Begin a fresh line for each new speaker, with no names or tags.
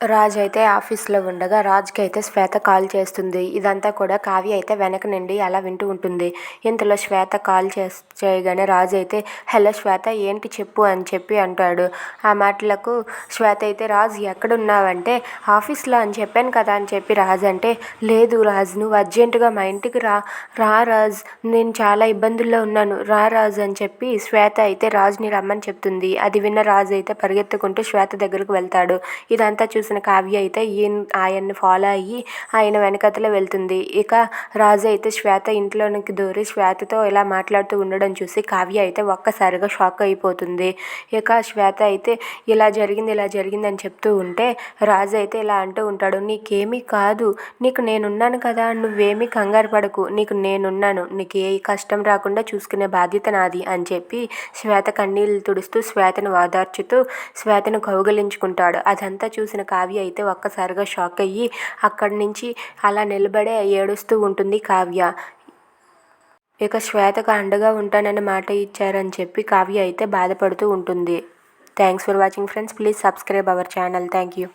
రాజ్ అయితే ఆఫీస్లో ఉండగా రాజ్కి అయితే శ్వేత కాల్ చేస్తుంది. ఇదంతా కూడా కావ్య అయితే వెనక నుండి అలా వింటూ ఉంటుంది. ఇంతలో శ్వేత కాల్ చేయగానే రాజ్ అయితే హలో శ్వేత ఏంటి చెప్పు అని చెప్పి అంటాడు. ఆ మాటలకు శ్వేత అయితే రాజ్ ఎక్కడున్నావంటే ఆఫీస్లో అని చెప్పాను కదా అని చెప్పి రాజ్ అంటే లేదు రాజ్ నువ్వు అర్జెంటుగా మా ఇంటికి రా రాజ్ నేను చాలా ఇబ్బందుల్లో ఉన్నాను రా రాజ్ అని చెప్పి శ్వేత అయితే రాజ్ని రమ్మని చెప్తుంది. అది విన్న రాజ్ అయితే పరిగెత్తుకుంటూ శ్వేత దగ్గరకు వెళ్తాడు. ఇదంతా చూసిన కావ్య అయితే ఆయన్ని ఫాలో అయ్యి ఆయన వెనకతలే వెళ్తుంది. ఇక రాజు అయితే శ్వేత ఇంట్లోనికి దూరి శ్వేతతో ఇలా మాట్లాడుతూ ఉండడం చూసి కావ్య అయితే ఒక్కసారిగా షాక్ అయిపోతుంది. ఇక శ్వేత అయితే ఇలా జరిగింది అని చెప్తూ ఉంటే రాజు అయితే ఇలా అంటూ ఉంటాడు, నీకేమీ కాదు, నీకు నేనున్నాను కదా, నువ్వేమీ కంగారు పడకు, నీకు నేనున్నాను, నీకు ఏ కష్టం రాకుండా చూసుకునే బాధ్యత నాది అని చెప్పి శ్వేత కన్నీళ్ళు తుడుస్తూ శ్వేతను ఓదార్చుతూ శ్వేతను కౌగిలించుకుంటాడు. అదంతా చూసిన కావ్య అయితే ఒక్కసారిగా షాక్ అయ్యి అక్కడి నుంచి అలా నిలబడే ఏడుస్తూ ఉంటుంది కావ్య. ఇక శ్వేతకు అండగా ఉంటానని మాట ఇచ్చారని చెప్పి కావ్య అయితే బాధపడుతూ ఉంటుంది. Thanks for watching friends. Please subscribe our channel. Thank you.